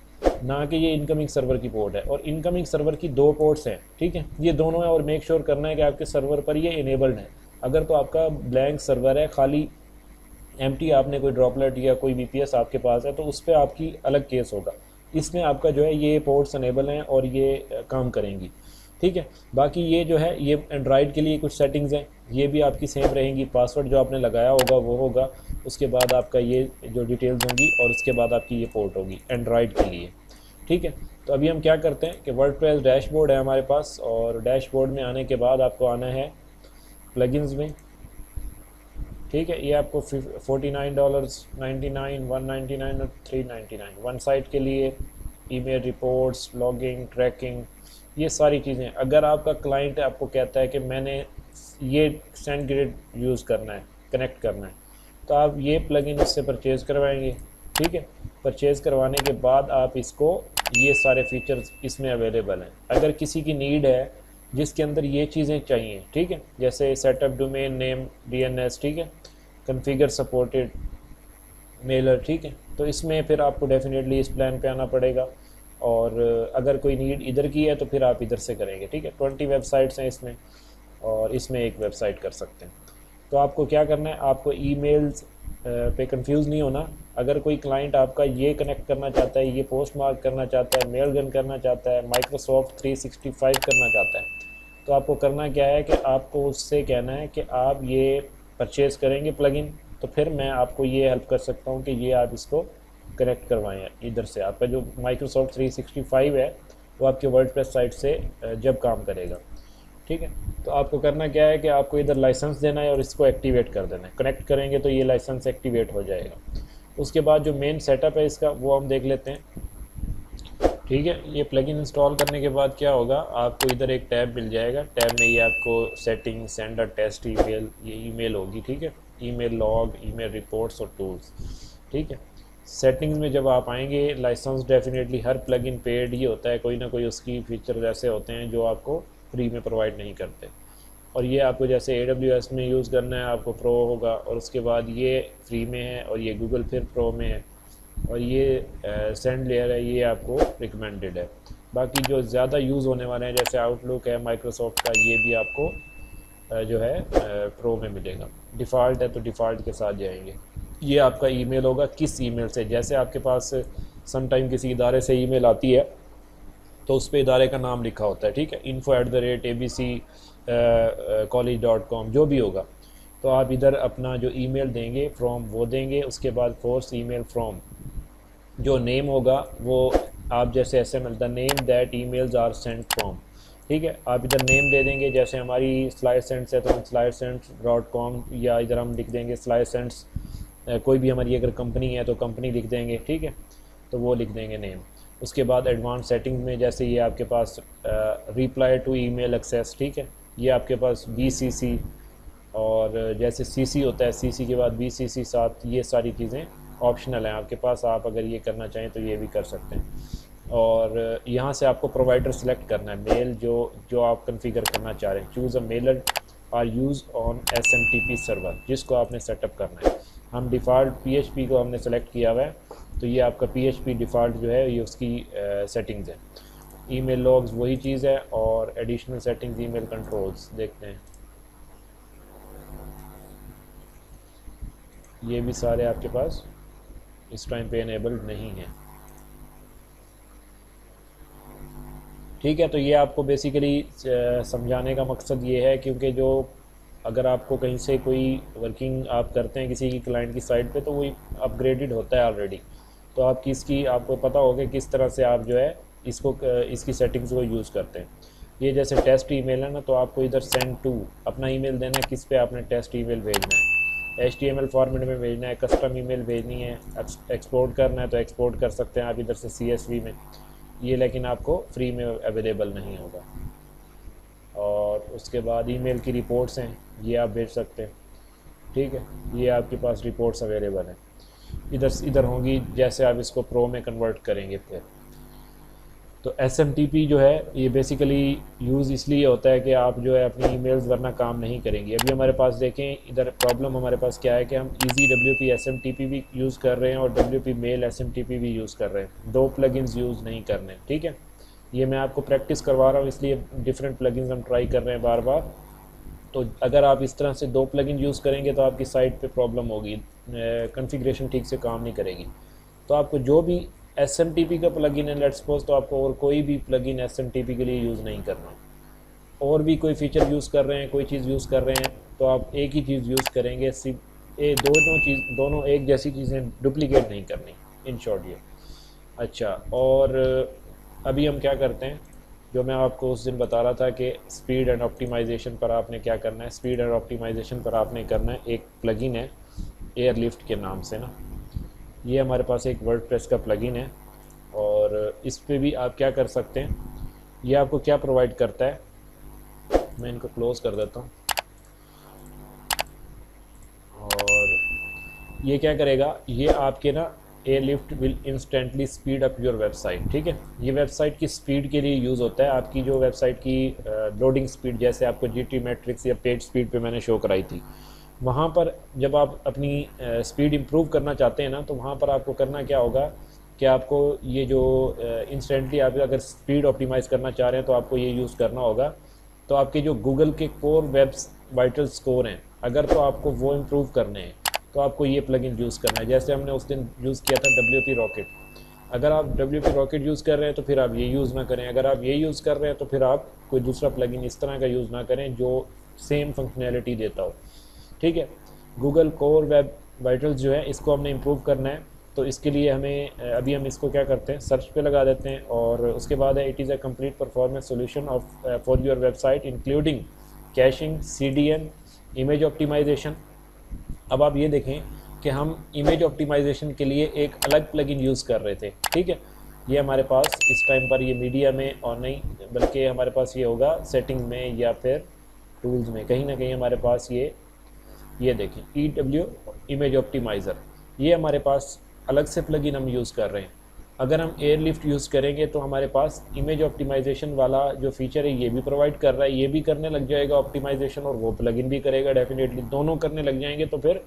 ना कि ये इनकमिंग सर्वर की पोर्ट है। और इनकमिंग सर्वर की 2 पोर्ट्स हैं, ठीक है, ये दोनों है। और मेक श्योर करना है कि आपके सर्वर पर ये इनेबल्ड है। अगर तो आपका ब्लैंक सर्वर है, खाली एम्प्टी, आपने कोई ड्रॉपलेट या कोई VPS आपके पास है तो उस पर आपकी अलग केस होगा। इसमें आपका जो है ये पोर्ट्स अनेबल हैं और ये काम करेंगी, ठीक है। बाकी ये जो है ये एंड्रॉयड के लिए कुछ सेटिंग्स हैं, ये भी आपकी सेम रहेंगी। पासवर्ड जो आपने लगाया होगा वो होगा, उसके बाद आपका ये जो डिटेल्स होंगी और उसके बाद आपकी ये पोर्ट होगी एंड्रॉयड के लिए, ठीक है। तो अभी हम क्या करते हैं कि वर्डप्रेस डैशबोर्ड है हमारे पास, और डैशबोर्ड में आने के बाद आपको आना है प्लगइन्स में, ठीक है। ये आपको $49, $99, $199 और $399 वन साइट के लिए, ईमेल रिपोर्ट्स, लॉगिंग, ट्रैकिंग, ये सारी चीज़ें। अगर आपका क्लाइंट आपको कहता है कि मैंने ये SendGrid यूज़ करना है, कनेक्ट करना है, तो आप ये प्लगइन उससे परचेज़ करवाएंगे, ठीक है। परचेज़ करवाने के बाद आप इसको, ये सारे फीचर्स इसमें अवेलेबल हैं। अगर किसी की नीड है जिसके अंदर ये चीज़ें चाहिए, ठीक है, जैसे सेटअप डोमेन नेम DNS, ठीक है, कॉन्फ़िगर सपोर्टेड मेलर, ठीक है, तो इसमें फिर आपको डेफिनेटली इस प्लान पे आना पड़ेगा। और अगर कोई नीड इधर की है तो फिर आप इधर से करेंगे, ठीक है। 20 वेबसाइट्स हैं इसमें और इसमें एक वेबसाइट कर सकते हैं। तो आपको क्या करना है, आपको ईमेल्स पे कंफ्यूज नहीं होना। अगर कोई क्लाइंट आपका ये कनेक्ट करना चाहता है, ये पोस्ट मार्क करना चाहता है, मेल गन करना चाहता है, माइक्रोसॉफ्ट 365 करना चाहता है, तो आपको करना क्या है कि आपको उससे कहना है कि आप ये परचेज़ करेंगे प्लगइन, तो फिर मैं आपको ये हेल्प कर सकता हूँ कि ये आप इसको कनेक्ट करवाएं इधर से। आपका जो माइक्रोसॉफ्ट 365 है वो आपके वर्डप्रेस साइट से जब काम करेगा, ठीक है। तो आपको करना क्या है कि आपको इधर लाइसेंस देना है और इसको एक्टिवेट कर देना है। कनेक्ट करेंगे तो ये लाइसेंस एक्टिवेट हो जाएगा। उसके बाद जो मेन सेटअप है इसका वो हम देख लेते हैं, ठीक है। ये प्लगइन इंस्टॉल करने के बाद क्या होगा, आपको इधर एक टैब मिल जाएगा। टैब में ये आपको सेटिंग, सेंडर, टेस्ट ईमेल, ये ईमेल होगी, ठीक है, ईमेल लॉग, ईमेल रिपोर्ट्स और टूल्स, ठीक है। सेटिंग्स में जब आप आएंगे, लाइसेंस डेफिनेटली हर प्लगइन पेड ही होता है, कोई ना कोई उसकी फीचर ऐसे होते हैं जो आपको फ्री में प्रोवाइड नहीं करते। और ये आपको जैसे AWS में यूज़ करना है आपको प्रो होगा, और उसके बाद ये फ्री में है और ये गूगल फिर प्रो में है, और ये सेंड लेयर है ये आपको रिकमेंडेड है। बाकी जो ज़्यादा यूज़ होने वाले हैं जैसे आउटलुक है माइक्रोसॉफ्ट का, ये भी आपको जो है प्रो में मिलेगा। डिफ़ॉल्ट है तो डिफ़ॉल्ट के साथ जाएंगे। ये आपका ईमेल होगा, किस ईमेल से, जैसे आपके पास सम टाइम किसी इदारे से ईमेल आती है तो उस पर इदारे का नाम लिखा होता है, ठीक है, info@abc college.com जो भी होगा। तो आप इधर अपना जो ईमेल देंगे फ्रॉम वो देंगे, उसके बाद फोर्स ईमेल फ्रॉम, जो नेम होगा वो आप जैसे SML the name that emails are sent from, ठीक है। आप इधर नेम दे देंगे, जैसे हमारी स्लाइड सेंट्स है तो हम slidesense.com, या इधर हम लिख देंगे स्लाइड सेंट्स। कोई भी हमारी अगर कंपनी है तो कंपनी लिख देंगे, ठीक है, तो वो लिख देंगे नेम। उसके बाद एडवांस सेटिंग में जैसे ये आपके पास रिप्लाई टू ईमेल एक्सेस, ठीक है, ये आपके पास BCC, और जैसे CC होता है, CC के बाद BCC साथ, ये सारी चीज़ें ऑप्शनल हैं आपके पास। आप अगर ये करना चाहें तो ये भी कर सकते हैं। और यहाँ से आपको प्रोवाइडर सेलेक्ट करना है, मेल जो जो आप कॉन्फ़िगर करना चाह रहे हैं। Choose a mailer or use on SMTP server, जिसको आपने सेटअप करना है। हम डिफ़ॉल्ट PHP को हमने सेलेक्ट किया हुआ है, तो ये आपका PHP डिफ़ॉल्ट जो है ये उसकी सेटिंग्स है। ईमेल लॉग्स वही चीज़ है, और एडिशनल सेटिंग्स ईमेल कंट्रोल्स देखते हैं, ये भी सारे आपके पास इस टाइम पे इनेबल्ड नहीं है, ठीक है। तो ये आपको बेसिकली समझाने का मकसद ये है, क्योंकि जो अगर आपको कहीं से कोई वर्किंग आप करते हैं किसी की क्लाइंट की साइट पे, तो वो अपग्रेडेड होता है ऑलरेडी, तो आपकी इसकी आपको पता होगा किस तरह से आप जो है इसको इसकी सेटिंग्स को यूज़ करते हैं। ये जैसे टेस्ट ईमेल है ना, तो आपको इधर सेंड टू अपना ईमेल देना है, किस पे आपने टेस्ट ईमेल भेजना है। HTML फॉर्मेट में भेजना है, कस्टम ईमेल भेजनी है, एक्सपोर्ट करना है तो एक्सपोर्ट कर सकते हैं आप इधर से CSV में, ये लेकिन आपको फ्री में अवेलेबल नहीं होगा। और उसके बाद ईमेल की रिपोर्ट्स हैं, ये आप भेज सकते हैं, ठीक है, ये आपके पास रिपोर्ट्स अवेलेबल हैं, इधर इधर होंगी जैसे आप इसको प्रो में कन्वर्ट करेंगे फिर। तो SMTP जो है ये बेसिकली यूज़ इसलिए होता है कि आप जो है अपनी ईमेल्स वरना काम नहीं करेंगी। अभी हमारे पास देखें इधर प्रॉब्लम हमारे पास क्या है कि हम EasyWP SMTP भी यूज़ कर रहे हैं और WP Mail SMTP भी यूज़ कर रहे हैं, दो प्लगइन्स यूज़ नहीं करने, ठीक है। ये मैं आपको प्रैक्टिस करवा रहा हूँ, इसलिए डिफरेंट प्लगइन्स हम ट्राई कर रहे हैं बार बार। तो अगर आप इस तरह से दो प्लगइन यूज़ करेंगे तो आपकी साइट पे प्रॉब्लम होगी, कॉन्फ़िगरेशन ठीक से काम नहीं करेगी। तो आपको जो भी SMTP का प्लगइन है लेट्स सपोज, तो आपको और कोई भी प्लगइन SMTP के लिए यूज़ नहीं करना। और भी कोई फीचर यूज़ कर रहे हैं, कोई चीज़ यूज़ कर रहे हैं, तो आप एक ही चीज़ यूज़ करेंगे, सिर्फ ये दोनों एक जैसी चीज़ें डुप्लीकेट नहीं करनी, इन शॉर्ट ये। अच्छा, और अभी हम क्या करते हैं, जो मैं आपको उस दिन बता रहा था कि स्पीड एंड ऑप्टिमाइजेशन पर आपने क्या करना है। स्पीड एंड ऑप्टिमाइजेशन पर आपने करना है, एक प्लगइन है एयरलिफ्ट के नाम से ना, ये हमारे पास एक वर्डप्रेस का प्लगइन है, और इस पे भी आप क्या कर सकते हैं, ये आपको क्या प्रोवाइड करता है, मैं इनको क्लोज़ कर देता हूँ। और ये क्या करेगा, ये आपके ना airlift will instantly speed up your website, ठीक है। ये वेबसाइट की स्पीड के लिए यूज़ होता है, आपकी जो वेबसाइट की लोडिंग स्पीड, जैसे आपको GTmetrix या पेज स्पीड पे मैंने शो कराई थी, वहाँ पर जब आप अपनी स्पीड इम्प्रूव करना चाहते हैं ना, तो वहाँ पर आपको करना क्या होगा कि आपको ये जो इंस्टेंटली आप अगर स्पीड ऑप्टिमाइज़ करना चाह रहे हैं तो आपको ये यूज़ करना होगा। तो आपके जो गूगल के कोर वेब वाइटल स्कोर हैं, अगर तो आपको वो इम्प्रूव करने हैं तो आपको ये प्लगइन यूज़ करना है। जैसे हमने उस दिन यूज़ किया था WP रॉकेट, अगर आप WP रॉकेट यूज़ कर रहे हैं तो फिर आप ये यूज़ ना करें, अगर आप ये यूज़ कर रहे हैं तो फिर आप कोई दूसरा प्लगइन इस तरह का यूज़ ना करें जो सेम फंक्शनैलिटी देता हो, ठीक है। गूगल कोर वेब वाइटल्स जो है इसको हमने इम्प्रूव करना है, तो इसके लिए हमें अभी हम इसको क्या करते हैं, सर्च पे लगा देते हैं, और उसके बाद है it is a complete performance solution of for your website including caching, CDN, image optimisation. अब आप ये देखें कि हम इमेज ऑप्टिमाइजेशन के लिए एक अलग प्लगइन यूज़ कर रहे थे, ठीक है। ये हमारे पास इस टाइम पर ये मीडिया में और नहीं, बल्कि हमारे पास ये होगा सेटिंग में या फिर टूल्स में, कहीं ना कहीं हमारे पास ये देखें EW इमेज ऑप्टिमाइज़र, ये हमारे पास अलग से प्लगइन हम यूज़ कर रहे हैं। अगर हम एयरलिफ्ट यूज़ करेंगे तो हमारे पास इमेज ऑप्टिमाइजेशन वाला जो फीचर है ये भी प्रोवाइड कर रहा है, ये भी करने लग जाएगा ऑप्टिमाइजेशन, और वो प्लगइन भी करेगा डेफिनेटली, दोनों करने लग जाएंगे तो फिर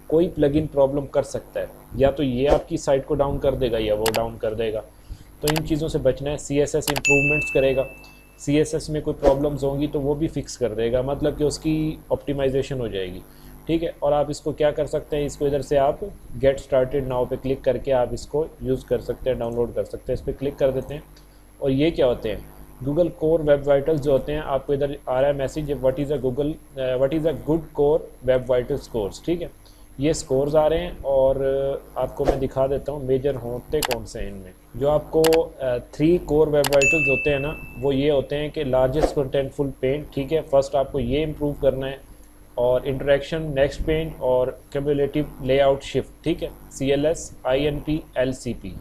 कोई प्लगइन प्रॉब्लम कर सकता है, या तो ये आपकी साइट को डाउन कर देगा या वो डाउन कर देगा। तो इन चीज़ों से बचना है। CSS इम्प्रूवमेंट्स करेगा, CSS में कोई प्रॉब्लम्स होंगी तो वो भी फिक्स कर देगा, मतलब कि उसकी ऑप्टिमाइजेशन हो जाएगी, ठीक है। और आप इसको क्या कर सकते हैं, इसको इधर से आप गेट स्टार्टेड नाउ पे क्लिक करके आप इसको यूज़ कर सकते हैं, डाउनलोड कर सकते हैं। इस पर क्लिक कर देते हैं, और ये क्या होते हैं, गूगल कोर वेब वाइटल्स जो होते हैं, आपको इधर आ रहा है message what is a good core web vital scores, ठीक है। ये स्कोर्स आ रहे हैं और आपको मैं दिखा देता हूँ मेजर होते कौन से हैं इनमें। जो आपको 3 कोर वेब वाइटल्स होते हैं ना, वो ये होते हैं कि लार्जेस्ट कंटेंटफुल पेंट, ठीक है, फर्स्ट आपको ये इम्प्रूव करना है, और इंटरेक्शन, नेक्स्ट पेंट और क्यूमुलेटिव लेआउट शिफ्ट, ठीक है, CLS, INP, LCP,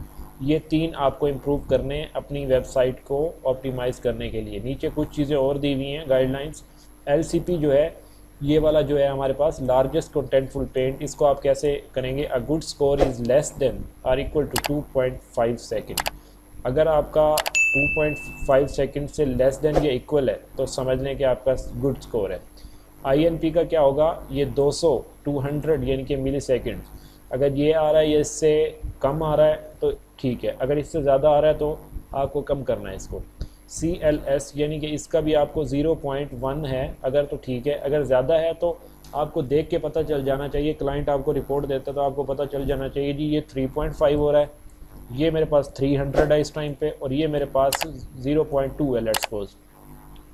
ये 3 आपको इम्प्रूव करने हैं अपनी वेबसाइट को ऑप्टिमाइज़ करने के लिए। नीचे कुछ चीज़ें और दी हुई हैं गाइडलाइंस। LCP जो है, ये वाला जो है हमारे पास लार्जेस्ट कंटेंटफुल पेंट, इसको आप कैसे करेंगे, a good score is less than or equal to 2.5 second. अगर आपका 2.5 सेकेंड से लेस देन या इक्वल है तो समझ लें कि आपका गुड स्कोर है। INP का क्या होगा, ये 200 यानी कि मिली सेकेंड, अगर ये आ रहा है या इससे कम आ रहा है तो ठीक है, अगर इससे ज़्यादा आ रहा है तो आपको कम करना है इसको। CLS यानी कि इसका भी आपको 0.1 है अगर, तो ठीक है, अगर ज़्यादा है तो आपको देख के पता चल जाना चाहिए, क्लाइंट आपको रिपोर्ट देता है तो आपको पता चल जाना चाहिए जी ये 3.5 हो रहा है, ये मेरे पास 300 है इस टाइम पे, और ये मेरे पास 0.2 है लेट्स सपोज।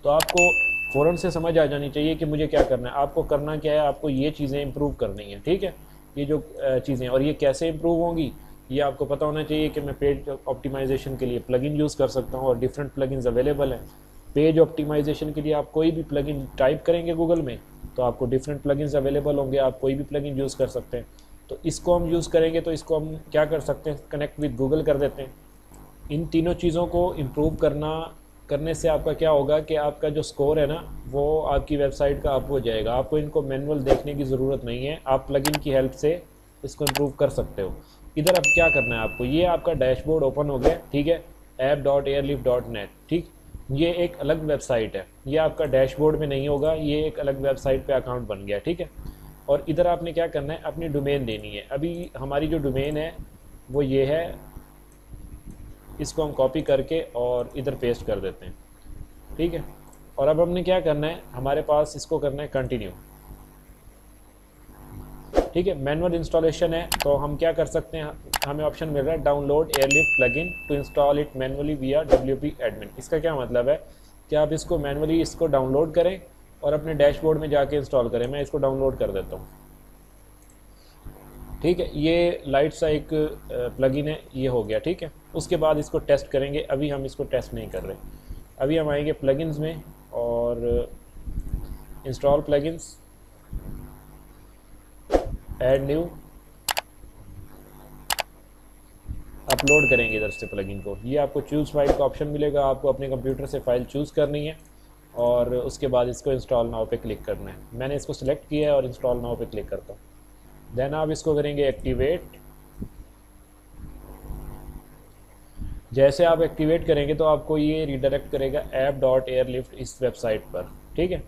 तो आपको फ़ौरन से समझ आ जानी चाहिए कि मुझे क्या करना है। आपको करना क्या है, आपको ये चीज़ें इंप्रूव करनी है, ठीक है, ये जो चीज़ें, और ये कैसे इंप्रूव होंगी ये आपको पता होना चाहिए कि मैं पेज ऑप्टिमाइजेशन के लिए प्लगइन यूज़ कर सकता हूँ और डिफरेंट प्लगइन्स अवेलेबल हैं। पेज ऑप्टिमाइजेशन के लिए आप कोई भी प्लगइन टाइप करेंगे गूगल में तो आपको डिफरेंट प्लगइन्स अवेलेबल होंगे, आप कोई भी प्लगइन यूज़ कर सकते हैं। तो इसको हम यूज़ करेंगे तो इसको हम क्या कर सकते हैं, कनेक्ट विद गूगल कर देते हैं। इन तीनों चीज़ों को इम्प्रूव करने से आपका क्या होगा कि आपका जो स्कोर है ना वो आपकी वेबसाइट का अप हो जाएगा। आपको इनको मैनुअल देखने की ज़रूरत नहीं है, आप प्लगइन की हेल्प से इसको इम्प्रूव कर सकते हो। इधर अब क्या करना है आपको, ये आपका डैशबोर्ड ओपन हो गया, ठीक है, app.airlift.net, ठीक, ये एक अलग वेबसाइट है, ये आपका डैशबोर्ड में नहीं होगा, ये एक अलग वेबसाइट पे अकाउंट बन गया, ठीक है। और इधर आपने क्या करना है, अपनी डोमेन देनी है। अभी हमारी जो डोमेन है वो ये है, इसको हम कॉपी करके और इधर पेस्ट कर देते हैं, ठीक है। और अब हमने क्या करना है, हमारे पास इसको करना है कंटिन्यू, ठीक है। मैनुअल इंस्टॉलेशन है तो हम क्या कर सकते हैं, हमें ऑप्शन मिल रहा है download Airlift plugin to install it manually via WP admin. इसका क्या मतलब है कि आप इसको मैनुअली इसको डाउनलोड करें और अपने डैशबोर्ड में जाके इंस्टॉल करें। मैं इसको डाउनलोड कर देता हूँ, ठीक है। ये लाइट सा एक प्लगइन है, ये हो गया, ठीक है। उसके बाद इसको टेस्ट करेंगे, अभी हम इसको टेस्ट नहीं कर रहे। अभी हम आएंगे प्लगइन्स में और install plugins, add new, upload करेंगे इधर से प्लगइन को। ये आपको चूज़ फाइल का ऑप्शन मिलेगा, आपको अपने कंप्यूटर से फ़ाइल चूज़ करनी है और उसके बाद इसको इंस्टॉल नाउ पे क्लिक करना है। मैंने इसको सिलेक्ट किया है और इंस्टॉल नाउ पे क्लिक करता हूँ। देन आप इसको करेंगे एक्टिवेट। जैसे आप एक्टिवेट करेंगे तो आपको ये रिडायरेक्ट करेगा app.airlift इस वेबसाइट पर, ठीक है।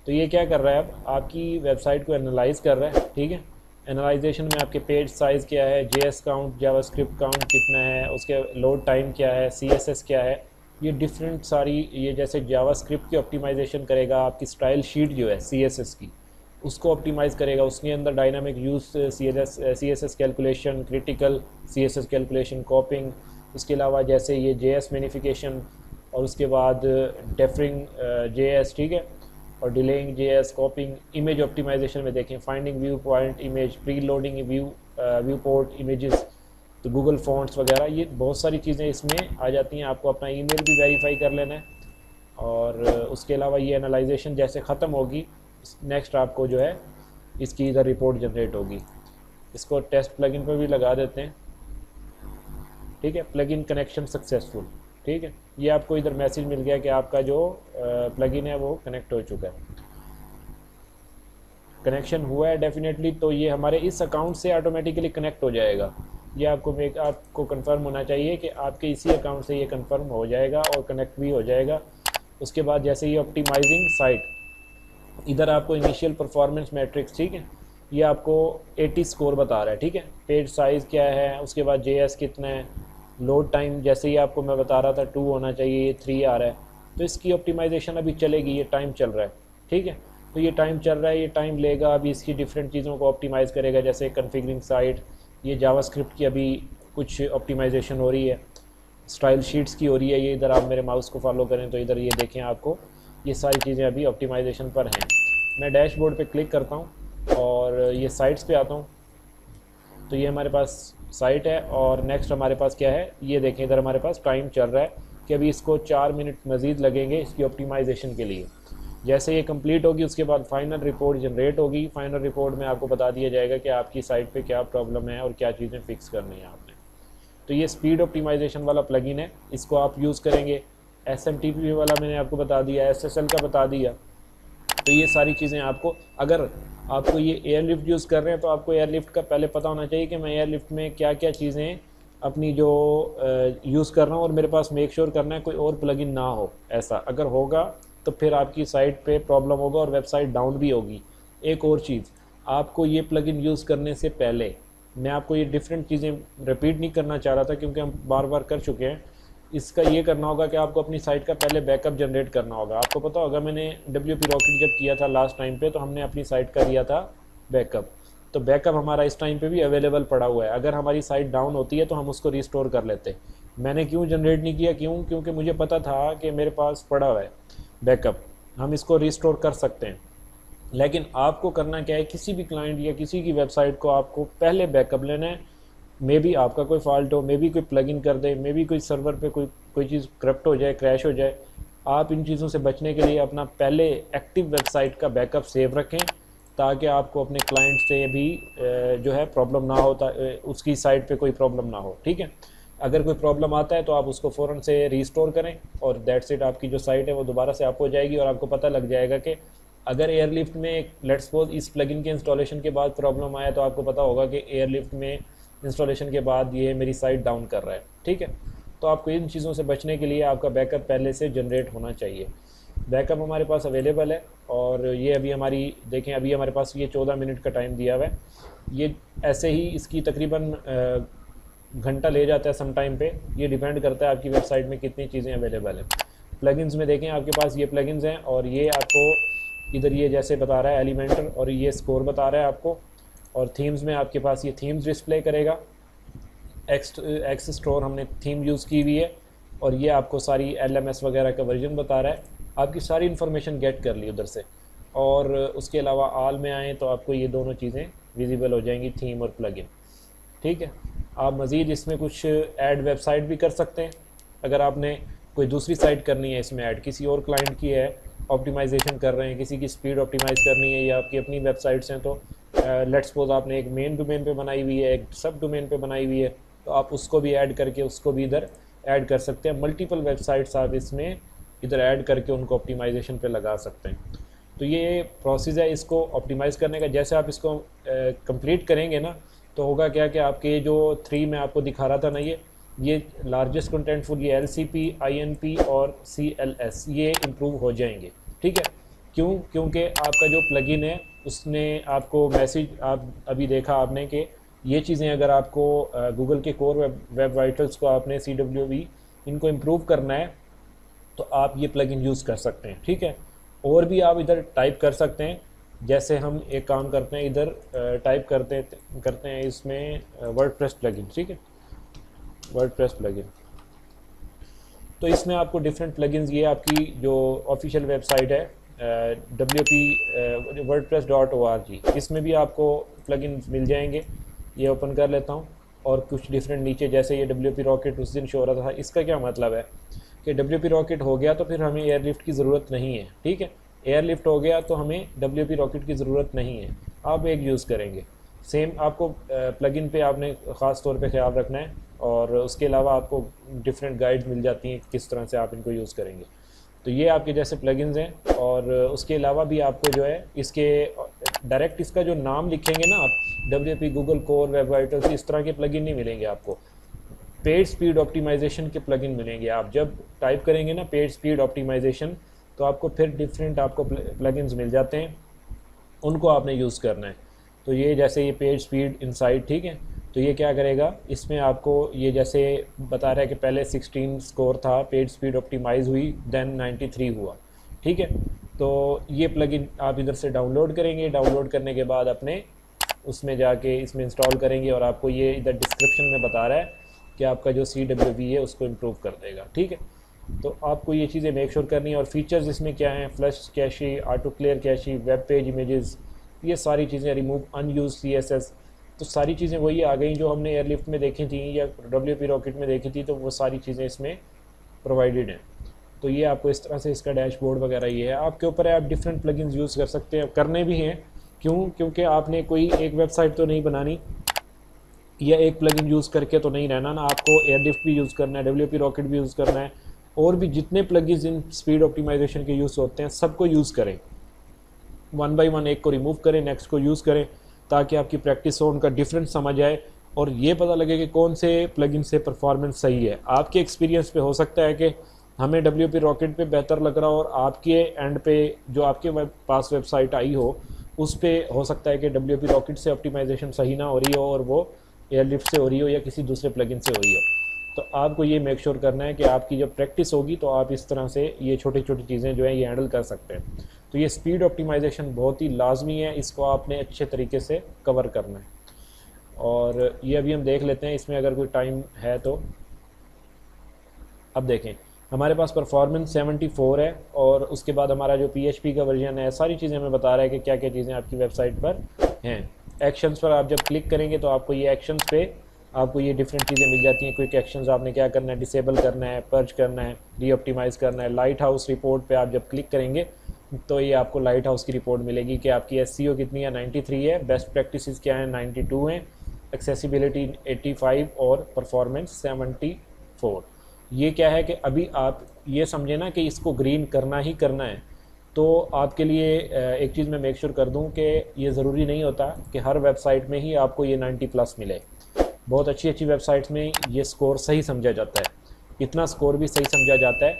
तो ये क्या कर रहा है, अब आपकी वेबसाइट को एनालाइज कर रहा है, ठीक है। एनालाइजेशन में आपके पेज साइज़ क्या है, JS काउंट, जावास्क्रिप्ट काउंट कितना है, उसके लोड टाइम क्या है, CSS क्या है, ये डिफरेंट सारी, ये जैसे जावास्क्रिप्ट की ऑप्टिमाइजेशन करेगा, आपकी स्टाइल शीट जो है CSS की उसको ऑप्टिमाइज़ करेगा। उसके अंदर dynamic use CSS calculation, critical CSS calculation, कॉपिंग, उसके अलावा जैसे ये JS मैनिफिकेशन, और उसके बाद डेफरिंग JS, ठीक है, और delaying JS, copying, image optimization में देखें finding view point image, preloading viewport images, तो गूगल फॉन्ट्स वगैरह, ये बहुत सारी चीज़ें इसमें आ जाती हैं। आपको अपना ईमेल भी वेरीफाई कर लेना है। और उसके अलावा ये एनालाइजेशन जैसे ख़त्म होगी, नेक्स्ट आपको जो है इसकी इधर रिपोर्ट जनरेट होगी। इसको टेस्ट प्लगइन पर भी लगा देते हैं, ठीक है। प्लगइन कनेक्शन सक्सेसफुल, ठीक है। ये आपको इधर मैसेज मिल गया कि आपका जो प्लगइन है वो कनेक्ट हो चुका है, कनेक्शन हुआ है डेफिनेटली। तो ये हमारे इस अकाउंट से ऑटोमेटिकली कनेक्ट हो जाएगा। ये आपको कंफर्म होना चाहिए कि आपके इसी अकाउंट से ये कंफर्म हो जाएगा और कनेक्ट भी हो जाएगा। उसके बाद जैसे ये ऑप्टिमाइजिंग साइट, इधर आपको इनिशियल परफॉर्मेंस मैट्रिक्स, ठीक है, ये आपको 80 स्कोर बता रहा है, ठीक है। पेज साइज़ क्या है, उसके बाद JS कितना है, लोड टाइम जैसे ही आपको मैं बता रहा था 2 होना चाहिए, ये 3 आ रहा है। तो इसकी ऑप्टिमाइजेशन अभी चलेगी, ये टाइम चल रहा है, ठीक है। तो ये टाइम चल रहा है, ये टाइम लेगा, अभी इसकी डिफरेंट चीज़ों को ऑप्टिमाइज़ करेगा, जैसे कन्फिगरिंग साइट, ये जावास्क्रिप्ट की अभी कुछ ऑप्टिमाइजेशन हो रही है, स्टाइल शीट्स की हो रही है। ये इधर आप मेरे माउस को फॉलो करें तो इधर ये देखें, आपको ये सारी चीज़ें अभी ऑप्टिमाइजेशन पर हैं। मैं डैशबोर्ड पे क्लिक करता हूँ और ये साइट्स पे आता हूँ। तो ये हमारे पास साइट है। और नेक्स्ट हमारे पास क्या है, ये देखें इधर हमारे पास टाइम चल रहा है कि अभी इसको 4 मिनट मज़ीद लगेंगे इसकी ऑप्टिमाइजेशन के लिए। जैसे ये कंप्लीट होगी उसके बाद फाइनल रिपोर्ट जनरेट होगी। फाइनल रिपोर्ट में आपको बता दिया जाएगा कि आपकी साइट पे क्या प्रॉब्लम है और क्या चीज़ें फ़िक्स करनी है आपने। तो ये स्पीड ऑप्टिमाइजेशन वाला प्लगइन है, इसको आप यूज़ करेंगे। SMTP वाला मैंने आपको बता दिया, SSL का बता दिया। तो ये सारी चीज़ें आपको, अगर आपको ये एयरलिफ्ट यूज़ कर रहे हैं तो आपको एयरलिफ्ट का पहले पता होना चाहिए कि मैं एयरलिफ्ट में क्या क्या चीज़ें अपनी जो यूज़ कर रहा हूँ, और मेरे पास मेक श्योर करना है कोई और प्लगइन ना हो। ऐसा अगर होगा तो फिर आपकी साइट पे प्रॉब्लम होगा और वेबसाइट डाउन भी होगी। एक और चीज़, आपको ये प्लगइन यूज़ करने से पहले मैं आपको ये डिफरेंट चीज़ें रिपीट नहीं करना चाह रहा था क्योंकि हम बार बार कर चुके हैं। इसका ये करना होगा कि आपको अपनी साइट का पहले बैकअप जनरेट करना होगा। आपको पता होगा मैंने WP रॉकेट जब किया था लास्ट टाइम पे, तो हमने अपनी साइट का लिया था बैकअप। तो बैकअप हमारा इस टाइम पे भी अवेलेबल पड़ा हुआ है। अगर हमारी साइट डाउन होती है तो हम उसको रिस्टोर कर लेते। मैंने क्यों जनरेट नहीं किया, क्योंकि मुझे पता था कि मेरे पास पड़ा हुआ है बैकअप, हम इसको रिस्टोर कर सकते हैं। लेकिन आपको करना क्या है, किसी भी क्लाइंट या किसी की वेबसाइट को आपको पहले बैकअप लेना है। मे बी आपका कोई फॉल्ट हो, मे बी कोई प्लगइन कर दे, मे बी कोई सर्वर पे कोई चीज़ करप्ट हो जाए, क्रैश हो जाए। आप इन चीज़ों से बचने के लिए अपना पहले एक्टिव वेबसाइट का बैकअप सेव रखें ताकि आपको अपने क्लाइंट से भी जो है प्रॉब्लम ना हो, उसकी साइट पे कोई प्रॉब्लम ना हो। ठीक है, अगर कोई प्रॉब्लम आता है तो आप उसको फ़ौरन से रीस्टोर करें और दैट्स इट, आपकी जो साइट है वो दोबारा से आप हो जाएगी। और आपको पता लग जाएगा कि अगर एयरलिफ्ट में लेट्स सपोज इस प्लगइन के इंस्टॉलेशन के बाद प्रॉब्लम आया तो आपको पता होगा कि एयरलिफ्ट में इंस्टॉलेशन के बाद ये मेरी साइट डाउन कर रहा है। ठीक है, तो आपको इन चीज़ों से बचने के लिए आपका बैकअप पहले से जनरेट होना चाहिए। बैकअप हमारे पास अवेलेबल है और ये अभी हमारी देखें, अभी हमारे पास ये 14 मिनट का टाइम दिया हुआ है। ये ऐसे ही इसकी तकरीबन घंटा ले जाता है सम टाइम पे, ये डिपेंड करता है आपकी वेबसाइट में कितनी चीज़ें अवेलेबल हैं। प्लगइन्स में देखें आपके पास ये प्लगइन्स हैं और ये आपको इधर ये जैसे बता रहा है एलिमेंटर और ये स्कोर बता रहा है आपको। और थीम्स में आपके पास ये थीम्स डिस्प्ले करेगा। एक्स स्टोर हमने थीम यूज़ की हुई है और ये आपको सारी LMS वगैरह का वर्जन बता रहा है। आपकी सारी इन्फॉर्मेशन गेट कर ली उधर से। और उसके अलावा आल में आएँ तो आपको ये दोनों चीज़ें विजिबल हो जाएंगी, थीम और प्लगइन। ठीक है, आप मज़ीद इसमें कुछ ऐड वेबसाइट भी कर सकते हैं। अगर आपने कोई दूसरी साइट करनी है इसमें ऐड, किसी और क्लाइंट की है, ऑप्टिमाइजेशन कर रहे हैं, किसी की स्पीड ऑप्टिमाइज़ करनी है या आपकी अपनी वेबसाइट्स हैं, तो लेट्स सपोज आपने एक मेन डोमेन पे बनाई हुई है, एक सब डोमेन पे बनाई हुई है, तो आप उसको भी ऐड करके उसको भी इधर ऐड कर सकते हैं। मल्टीपल वेबसाइट्स आप इसमें इधर ऐड करके उनको ऑप्टिमाइजेशन पे लगा सकते हैं। तो ये प्रोसेस है इसको ऑप्टिमाइज़ करने का। जैसे आप इसको कंप्लीट करेंगे ना तो होगा क्या कि आपके जो 3 में आपको दिखा रहा था ना, ये लार्जेस्ट कंटेंटफुल, ये LCP, INP और CLS ये इम्प्रूव हो जाएंगे। ठीक है, क्योंकि आपका जो प्लगइन है उसने आपको मैसेज, आप अभी देखा आपने कि ये चीज़ें अगर आपको गूगल के कोर वेब वाइटल्स को आपने CWV इनको इम्प्रूव करना है तो आप ये प्लगइन यूज़ कर सकते हैं। ठीक है, और भी आप इधर टाइप कर सकते हैं। जैसे हम एक काम करते हैं, इधर टाइप करते हैं इसमें वर्डप्रेस प्लगइन। ठीक है, वर्डप्रेस प्लगइन, तो इसमें आपको डिफरेंट प्लगइन्स, ये आपकी जो ऑफिशियल वेबसाइट है wordpress.org, इसमें भी आपको प्लगइन्स मिल जाएंगे। ये ओपन कर लेता हूँ और कुछ डिफरेंट नीचे, जैसे ये WP रॉकेट उस दिन शो हो रहा था। इसका क्या मतलब है कि WP रॉकेट हो गया तो फिर हमें एयरलिफ्ट की ज़रूरत नहीं है। ठीक है, एयरलिफ्ट हो गया तो हमें WP रॉकेट की ज़रूरत नहीं है, आप एक यूज़ करेंगे। सेम आपको प्लगइन पे आपने ख़ास तौर पे ख्याल रखना है और उसके अलावा आपको डिफरेंट गाइड्स मिल जाती हैं किस तरह से आप इनको यूज़ करेंगे। तो ये आपके जैसे प्लगइन्स हैं और उसके अलावा भी आपको जो है इसके डायरेक्ट इसका जो नाम लिखेंगे ना आप, WP Google core web vitals, इस तरह के प्लगइन नहीं मिलेंगे आपको। पेज स्पीड ऑप्टिमाइजेशन के प्लगइन मिलेंगे। आप जब टाइप करेंगे ना पेज स्पीड ऑप्टिमाइजेशन तो आपको फिर डिफरेंट आपको प्लगइन्स मिल जाते हैं, उनको आपने यूज़ करना है। तो ये जैसे ये पेज स्पीड इनसाइड, ठीक है, तो ये क्या करेगा, इसमें आपको ये जैसे बता रहा है कि पहले 16 स्कोर था, पेज स्पीड ऑप्टिमाइज़ हुई, देन 93 हुआ। ठीक है, तो ये प्लगइन आप इधर से डाउनलोड करेंगे। डाउनलोड करने के बाद अपने उसमें जाके इसमें इंस्टॉल करेंगे और आपको ये इधर डिस्क्रिप्शन में बता रहा है कि आपका जो CWV है उसको इम्प्रूव कर देगा। ठीक है, तो आपको ये चीज़ें मेक श्योर करनी है। और फीचर्स इसमें क्या हैं, flush cache, auto clear cache, web page images, ये सारी चीज़ें, रिमूव अनयूज CSS, तो सारी चीज़ें वही आ गई जो हमने एयरलिफ्ट में देखी थी या WP रॉकेट में देखी थी, तो वो सारी चीज़ें इसमें प्रोवाइडेड हैं। तो ये आपको इस तरह से इसका डैशबोर्ड वगैरह ये है, आपके ऊपर है, आप डिफरेंट प्लगइन्स यूज़ कर सकते हैं, करने भी हैं। क्यों? क्योंकि आपने कोई एक वेबसाइट तो नहीं बनानी या एक प्लगइन यूज़ करके तो नहीं रहना ना, आपको एयरलिफ्ट भी यूज़ करना है, WP रॉकेट भी यूज़ करना है, और भी जितने प्लगइन्स इन स्पीड ऑप्टिमाइजेशन के यूज़ होते हैं सबको यूज़ करें, वन बाय वन एक को रिमूव करें, नेक्स्ट को यूज़ करें, ताकि आपकी प्रैक्टिस हो, उनका डिफरेंस समझ आए और ये पता लगे कि कौन से प्लगइन से परफॉर्मेंस सही है। आपके एक्सपीरियंस पे हो सकता है कि हमें WP रॉकेट पे बेहतर लग रहा हो और आपके एंड पे जो आपके पास वेबसाइट आई हो उस पर हो सकता है कि WP रॉकेट से ऑप्टिमाइजेशन सही ना हो रही हो और वो एयरलिफ्ट से हो रही हो या किसी दूसरे प्लगइन से हो रही हो। तो आपको ये मेक श्योर करना है कि आपकी जब प्रैक्टिस होगी तो आप इस तरह से ये छोटी छोटी चीज़ें जो है ये हैंडल कर सकते हैं। तो ये स्पीड ऑप्टिमाइजेशन बहुत ही लाजमी है, इसको आपने अच्छे तरीके से कवर करना है। और ये अभी हम देख लेते हैं इसमें अगर कोई टाइम है तो। अब देखें हमारे पास परफॉर्मेंस 74 है और उसके बाद हमारा जो PHP का वर्जन है, सारी चीज़ें हमें बता रहा है कि क्या क्या चीज़ें आपकी वेबसाइट पर हैं। एक्शंस पर आप जब क्लिक करेंगे तो आपको ये एक्शंस पे आपको ये डिफरेंट चीज़ें मिल जाती हैं। क्विक एक्शंस आपने क्या करना है, डिसेबल करना है, पर्च करना है, रीऑप्टिमाइज़ करना है। लाइट हाउस रिपोर्ट पे आप जब क्लिक करेंगे तो ये आपको लाइट हाउस की रिपोर्ट मिलेगी कि आपकी SEO कितनी है, 93 है, बेस्ट प्रैक्टिसेस क्या है, 92 हैं, एक्सेसिबिलिटी 85 और परफॉर्मेंस 74। ये क्या है कि अभी आप ये समझे ना कि इसको ग्रीन करना ही करना है। तो आपके लिए एक चीज़ मैं मेक श्योर कर दूं कि ये ज़रूरी नहीं होता कि हर वेबसाइट में ही आपको ये 90+ मिले। बहुत अच्छी अच्छी वेबसाइट्स में ये स्कोर सही समझा जाता है, इतना स्कोर भी सही समझा जाता है,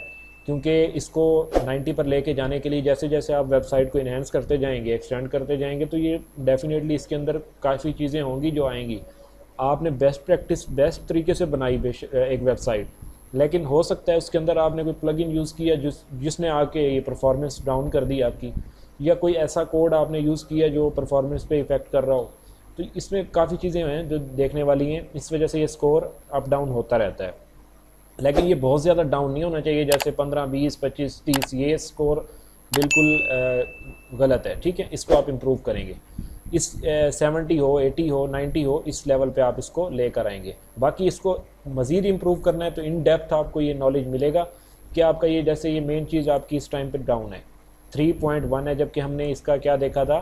क्योंकि इसको 90 पर लेके जाने के लिए जैसे जैसे आप वेबसाइट को इन्हेंस करते जाएंगे, एक्सटेंड करते जाएंगे, तो ये डेफिनेटली इसके अंदर काफ़ी चीज़ें होंगी जो आएंगी। आपने बेस्ट प्रैक्टिस बेस्ट तरीके से बनाई एक वेबसाइट, लेकिन हो सकता है उसके अंदर आपने कोई प्लगइन यूज़ किया जिसने आके ये परफॉर्मेंस डाउन कर दी आपकी, या कोई ऐसा कोड आपने यूज़ किया जो परफॉर्मेंस पे इफ़ेक्ट कर रहा हो। तो इसमें काफ़ी चीज़ें हैं जो देखने वाली हैं, इस वजह से ये स्कोर अप डाउन होता रहता है। लेकिन ये बहुत ज़्यादा डाउन नहीं होना चाहिए, जैसे 15, 20, 25, 30, ये स्कोर बिल्कुल गलत है। ठीक है, इसको आप इम्प्रूव करेंगे, इस 70 हो, 80 हो, 90 हो, इस लेवल पे आप इसको लेकर आएंगे। बाकी इसको मज़ीद इम्प्रूव करना है तो इन डेप्थ आपको ये नॉलेज मिलेगा कि आपका ये जैसे ये मेन चीज़ आपकी इस टाइम पे डाउन है, 3.1 है, जबकि हमने इसका क्या देखा था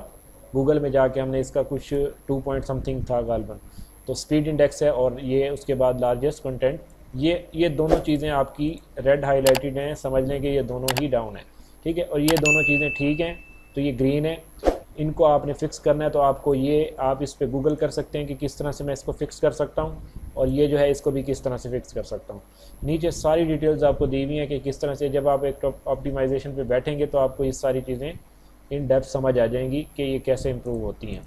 गूगल में जाके, हमने इसका कुछ 2 पॉइंट समथिंग था गालबन। तो स्पीड इंडेक्स है और ये उसके बाद लार्जेस्ट कंटेंट, ये दोनों चीज़ें आपकी रेड हाईलाइटेड हैं, समझ लें कि ये दोनों ही डाउन है। ठीक है, और ये दोनों चीज़ें ठीक हैं तो ये ग्रीन है, इनको आपने फ़िक्स करना है। तो आपको ये आप इस पर गूगल कर सकते हैं कि किस तरह से मैं इसको फ़िक्स कर सकता हूँ, और ये जो है इसको भी किस तरह से फ़िक्स कर सकता हूँ। नीचे सारी डिटेल्स आपको दी हुई हैं कि किस तरह से जब आप एक ऑप्टिमाइजेशन पे बैठेंगे तो आपको ये सारी चीज़ें इन डेप्थ समझ आ जाएंगी कि ये कैसे इम्प्रूव होती हैं।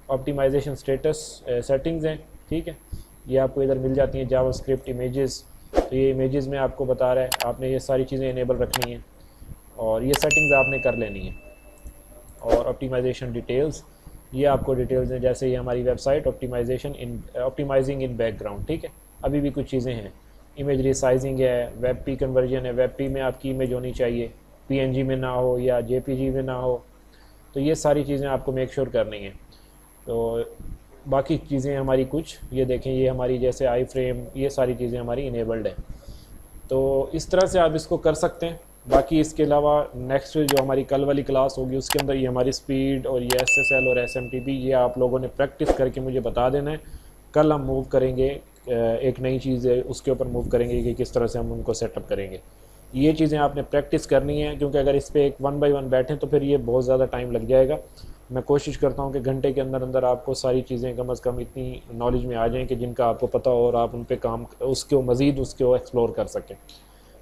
ऑप्टिमाइजेशन स्टेटस सेटिंग्स हैं, ठीक है, ये आपको इधर मिल जाती हैं। जावास्क्रिप्ट इमेजेस, तो ये इमेजेस में आपको बता रहा है आपने ये सारी चीज़ें इनेबल रखनी है और ये सेटिंग्स आपने कर लेनी है। और ऑप्टिमाइजेशन डिटेल्स, ये आपको डिटेल्स हैं, जैसे ये हमारी वेबसाइट ऑप्टिमाइजिंग इन बैकग्राउंड। ठीक है, अभी भी कुछ चीज़ें हैं, इमेज रिसाइजिंग है, वेब पी कन्वर्जन है, वेब पी में आपकी इमेज होनी चाहिए, PNG में ना हो या JPG में ना हो। तो ये सारी चीज़ें आपको मेक श्योर करनी है। तो बाकी चीज़ें हमारी कुछ ये देखें, ये हमारी जैसे आई फ्रेम, ये सारी चीज़ें हमारी इनेबल्ड हैं। तो इस तरह से आप इसको कर सकते हैं। बाकी इसके अलावा नेक्स्ट जो हमारी कल वाली क्लास होगी उसके अंदर ये हमारी स्पीड और ये SSL और SMTP ये आप लोगों ने प्रैक्टिस करके मुझे बता देना है। कल हम मूव करेंगे, एक नई चीज़ है उसके ऊपर मूव करेंगे कि किस तरह से हम उनको सेटअप करेंगे। ये चीज़ें आपने प्रैक्टिस करनी है, क्योंकि अगर इस पर एक 1 बाय 1 बैठें तो फिर ये बहुत ज़्यादा टाइम लग जाएगा। मैं कोशिश करता हूँ कि घंटे के अंदर अंदर आपको सारी चीज़ें कम अज़ कम इतनी नॉलेज में आ जाएं कि जिनका आपको पता हो और आप उन पर काम उसको मज़ीद उसको एक्सप्लोर कर सकें।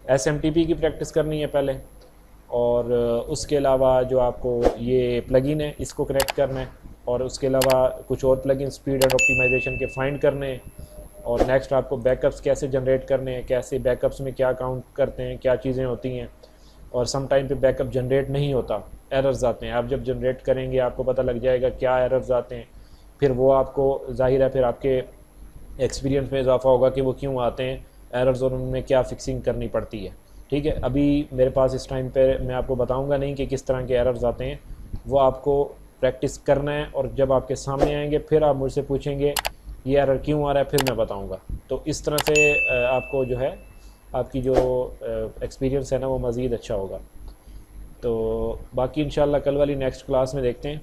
SMTP की प्रैक्टिस करनी है पहले, और उसके अलावा जो आपको ये प्लगइन है इसको कनेक्ट करना है, और उसके अलावा कुछ और प्लगइन स्पीड एंड ऑप्टिमाइजेशन के फाइंड करने हैं। और नेक्स्ट आपको बैकअप्स कैसे जनरेट करने हैं, कैसे बैकअप्स में क्या काउंट करते हैं, क्या चीज़ें होती हैं। और सम टाइम पे बैकअप जनरेट नहीं होता, एरर्स आते हैं। आप जब जनरेट करेंगे आपको पता लग जाएगा क्या एरर्स आते हैं, फिर वो आपको ज़ाहिर है फिर आपके एक्सपीरियंस में इजाफा होगा कि वो क्यों आते हैं एरर्स और उनमें क्या फ़िक्सिंग करनी पड़ती है। ठीक है, अभी मेरे पास इस टाइम पे मैं आपको बताऊंगा नहीं कि किस तरह के एरर्स आते हैं, वो आपको प्रैक्टिस करना है, और जब आपके सामने आएंगे फिर आप मुझसे पूछेंगे ये एरर क्यों आ रहा है, फिर मैं बताऊंगा। तो इस तरह से आपको जो है आपकी जो एक्सपीरियंस है ना वो मज़ीद अच्छा होगा। तो बाकी इंशाल्लाह कल वाली नेक्स्ट क्लास में देखते हैं।